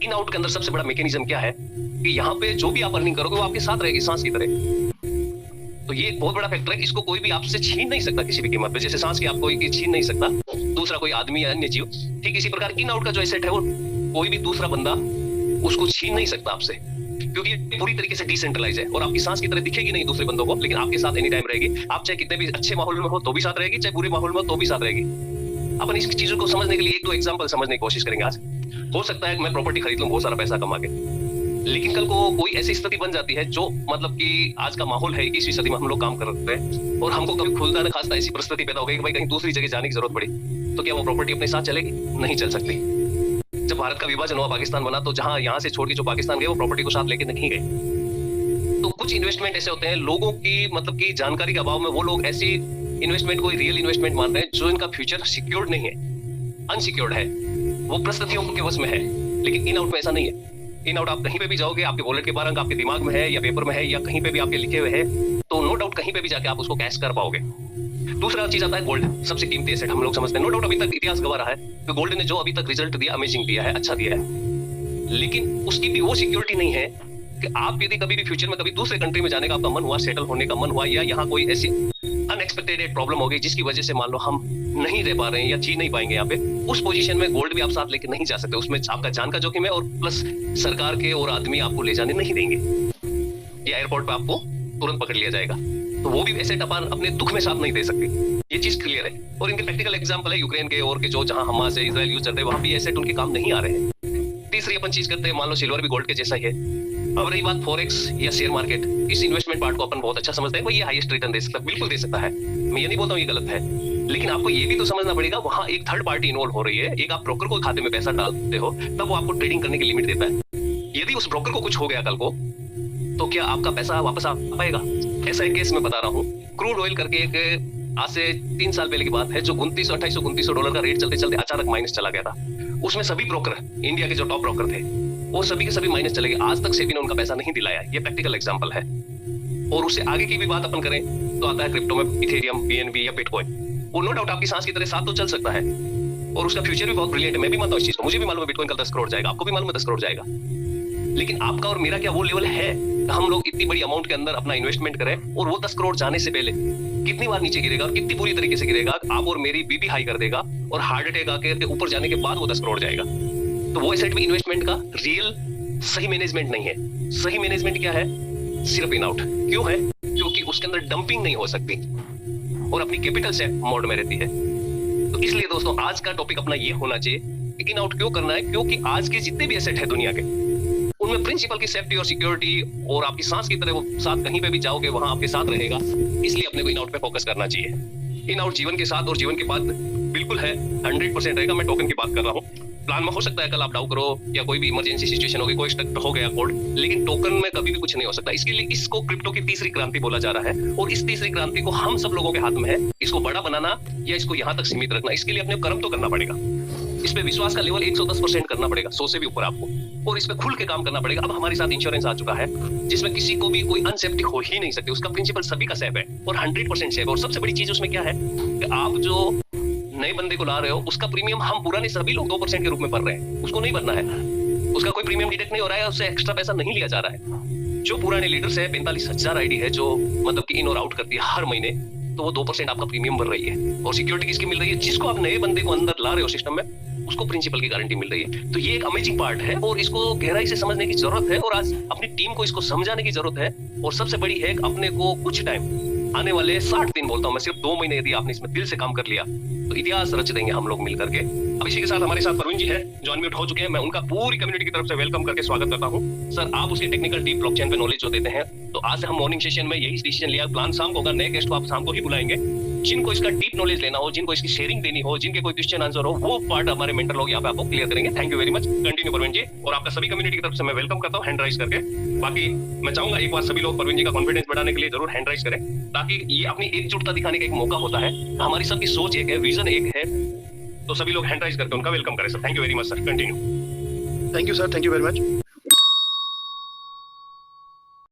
In out के अंदर सबसे बड़ा मैकेनिज्म क्या है कि यहाँ पे जो भी आप अर्निंग करोगे वो आपके साथ रहेगी सांस की तरह। तो ये एक बहुत बड़ा फैक्टर है, इसको कोई भी आपसे छीन नहीं सकता किसी भी कीमत पे। जैसे सांस की आप कोई छीन नहीं सकता, दूसरा कोई आदमी या अन्य जीव, ठीक इसी प्रकार इन आउट का जो एसेट है वो कोई भी दूसरा बंदा उसको छीन नहीं सकता आपसे, क्योंकि ये पूरी तरीके से डिसेंट्रलाइज है और आपकी सांस की तरह दिखेगी नहीं दूसरे बंदों को, लेकिन आपके साथ एनी टाइम रहेगी। आप चाहे कितने भी अच्छे माहौल में हो तो भी साथ रहेगी, चाहे बुरे माहौल में हो तो भी साथ रहेगी। अपन इस चीजों को समझने के लिए एक दो एग्जांपल समझने की कोशिश करेंगे आज। हो सकता है कि मैं प्रॉपर्टी खरीद लूं बहुत सारा पैसा कमा के, लेकिन कल को कोई ऐसी स्थिति बन जाती है जो मतलब कि आज का माहौल है 21वीं सदी में हम लोग काम कर रहे हैं और हमको कभी खुदा न खास्ता ऐसी परिस्थिति पैदा हो गई कि भाई कहीं दूसरी जगह जाने की जरूरत पड़ी, तो क्या वो प्रॉपर्टी अपने साथ चलेगी? नहीं चल सकती। जब भारत का विभाजन हुआ, पाकिस्तान बना, तो जहां यहाँ से छोड़ के जो पाकिस्तान गए वो प्रॉपर्टी को साथ लेके नहीं गए। तो कुछ इन्वेस्टमेंट ऐसे होते हैं लोगों की मतलब की जानकारी के अभाव में वो लोग ऐसी इन्वेस्टमेंट को रियल इन्वेस्टमेंट मानते हैं जो इनका फ्यूचर सिक्योर्ड नहीं है, अनसिक्योर्ड है, वो परिस्थितियों के वश में है। लेकिन इन आउट में ऐसा नहीं है। इन आउट आप कहीं पे भी जाओगे, आपके वॉलेट के 12 अंक आपके दिमाग में है या पेपर में है या कहीं पे भी आपके लिखे हुए हैं, तो नो डाउट कहीं पे भी जाके आप उसको कैश कर पाओगे। दूसरा चीज आता है गोल्ड, सबसे कीमती एसेट हम लोग समझते हैं। नो डाउट अभी तक इतिहास गवा रहा है कि गोल्ड ने जो अभी तक रिजल्ट दिया, अमेजिंग दिया है, अच्छा दिया है, लेकिन उसकी भी वो सिक्योरिटी नहीं है कि आप यदि कभी भी फ्यूचर में कभी दूसरे कंट्री में जाने का आपका मन हुआ, सेटल होने का मन हुआ, या यहाँ कोई ऐसी अनएक्सपेक्टेड प्रॉब्लम हो गई जिसकी वजह से मान लो हम नहीं रह पा रहे हैं या जी नहीं पाएंगे यहाँ पे, उस पोजीशन में गोल्ड भी आप साथ लेके नहीं जा सकते। उसमें आपका जान का जोखिम है और प्लस सरकार के और आदमी आपको ले जाने नहीं देंगे, या एयरपोर्ट पे आपको तुरंत पकड़ लिया जाएगा। तो वो भी एसेट अपन अपने दुख में साथ नहीं दे सकते, ये चीज क्लियर है। और इनके प्रैक्टिकल एग्जांपल है यूक्रेन के और के जो जहां हमास से इजराइल यूज करते हैं, वहां भी एसेट उनके काम नहीं आ रहे हैं। तीसरी अपन चीज करते हैं, मान लो सिल्वर भी गोल्ड के जैसा ही है। अब रही बात फॉरेक्स या शेयर मार्केट, इस इन्वेस्टमेंट पार्ट को अपन बहुत अच्छा समझते हैं, ये हाईएस्ट रिटर्न दे सकता है, बिल्कुल दे सकता है, मैं ये नहीं बोलता हूँ ये गलत है, लेकिन आपको ये भी तो समझना पड़ेगा वहां एक थर्ड पार्टी इन्वॉल्व हो रही है। एक आप ब्रोकर को खाते में पैसा डालते हो तब वो आपको ट्रेडिंग करने की लिमिट देता है। यदि उस ब्रोकर को कुछ हो गया कल को, तो क्या आपका पैसा वापस आ पाएगा? ऐसा एक केस मैं बता रहा हूँ, क्रूड ऑयल करके एक आज से 3 साल पहले की बात है, जो $2900-$2900 का रेट चलते चलते अचानक माइनस चला गया था। उसमें सभी ब्रोकर, इंडिया के जो टॉप ब्रोकर थे, वो सभी के सभी माइनस चले गए। आज तक सेबी ने उनका पैसा नहीं दिलाया, ये प्रैक्टिकल एग्जांपल है। और उससे आगे की भी बात अपन करें तो आता है क्रिप्टो में इथेरियम, बीएनबी या बिटकॉइन। वो नो डाउट आपकी सांस की तरह साथ तो चल सकता है और उसका फ्यूचर भी बहुत ब्रिलियंट है। मैं भी मानता हूँ इस चीज को, मुझे भी मालूम है बिटकॉइन कल 10 करोड़ जाएगा, आपको भी मालूम है 10 करोड़ जाएगा, लेकिन आपका और मेरा क्या वो लेवल है हम लोग इतनी बड़ी अमाउंट के अंदर अपना इन्वेस्टमेंट करें और वो 10 करोड़ जाने से पहले कितनी बार नीचे गिरेगा और कितनी बुरी तरीके से गिरेगा, आप और मेरी बीपी हाई कर देगा और हार्ट अटैक आके ऊपर जाने के बाद वो 10 करोड़ जाएगा। तो वो एसेट भी इन्वेस्टमेंट का रियल सही मैनेजमेंट नहीं है। सही मैनेजमेंट क्या है? सिर्फ इन आउट। क्यों है? क्योंकि उसके अंदर डंपिंग नहीं हो सकती और अपनी कैपिटल से मोड में रहती है। तो इसलिए दोस्तों आज का टॉपिक अपना ये होना चाहिए कि इन आउट क्यों करना है, क्योंकि आज के जितने भी एसेट है दुनिया के, उनमें प्रिंसिपल की सेफ्टी और सिक्योरिटी और आपकी सांस की तरह वो साथ कहीं पे भी जाओगे वहां आपके साथ रहेगा। इसलिए अपने को इन आउट पे फोकस करना चाहिए। इन आउट जीवन के साथ और जीवन के बाद बिल्कुल है, 100% रहेगा। मैं टोकन की बात कर रहा हूँ। प्लान में हो सकता है कल आप डाउ करो या कोई भी इमरजेंसी सिचुएशन होगी, कोई स्टक हो गया कोड, लेकिन टोकन में कभी भी कुछ नहीं हो सकता। इसके लिए इसको क्रिप्टो की तीसरी क्रांति बोला जा रहा है और इस तीसरी क्रांति को हम सब लोगों के हाथ में है। इसको बड़ा बनाना या इसको यहाँ तक सीमित रखना, इसके लिए अपने कर्म तो करना पड़ेगा। इस पे विश्वास का लेवल 110% करना पड़ेगा, 100 से भी ऊपर आपको, और इस पे खुल के काम करना पड़ेगा। अब हमारे साथ इंश्योरेंस आ चुका है जिसमें किसी को भी कोई अनसेफ्टी हो ही नहीं सकती। उसका प्रिंसिपल सभी का सेफ है और 100% सेफ है। और सबसे बड़ी चीज उसमें क्या है कि आप जो नए बंदे को ला रहे हो उसका प्रीमियम हम पुराने सभी लोग 2% के रूप में भर रहे हैं, उसको नहीं भरना है। उसका कोई प्रीमियम डिडक्ट नहीं हो रहा है, उससे एक्स्ट्रा पैसा नहीं लिया जा रहा है। जो पुराने लीडर्स है, 45,000 आईडी है जो मतलब कि इन और आउट करती है हर महीने, तो वो 2% आपका प्रीमियम भर रही है। और सिक्योरिटी किसकी मिल रही है? जिसको आप नए बंदे को अंदर ला रहे हो सिस्टम में, उसको प्रिंसिपल की गारंटी मिल रही है। तो ये एक अमेजिंग पार्ट है और इसको गहराई से समझने की जरूरत है और आज अपनी टीम को इसको समझाने की जरूरत है। और सबसे बड़ी है अपने को कुछ टाइम, आने वाले 60 दिन बोलता हूं मैं, सिर्फ 2 महीने यदि आपने इसमें दिल से काम कर लिया तो इतिहास रच देंगे हम लोग मिल करके। अब इसी के साथ हमारे साथ प्रवीण जी है जो अनम्यूट हो चुके हैं। मैं उनका पूरी कम्युनिटी की तरफ से वेलकम करके स्वागत करता हूं। सर, आप उसके टेक्निकल डीप ब्लॉकचेन पे नॉलेज जो देते हैं, तो आज से हम मॉर्निंग सेशन में यही डिसीजन लिया, प्लान शाम को होगा, नए गेस्ट को आप शाम को ही बुलाएंगे। जिनको इसका डीप नॉलेज लेना हो, जिनको इसकी शेयरिंग देनी हो, जिनके कोई क्वेश्चन आंसर हो, वो पार्ट हमारे मेंटर लोग यहाँ पे आपको क्लियर करेंगे। Thank you very much. Continue Praveen ji, और आपका सभी कम्युनिटी की तरफ से मैं वेलकम करता हूँ हैंड राइज करके। बाकी मैं चाहूंगा एक बार सभी लोग प्रवीण जी का कॉन्फिडेंस बढ़ाने के लिए जरूर हैंड राइज करें, ताकि ये अपनी एकजुटता दिखाने का एक मौका होता है। हमारी सबकी सोच एक है, विजन एक है, तो सभी लोग हैंड राइज करके उनका वेलकम करें। Sir thank you very much. Sir continue. Thank you sir, thank you very much.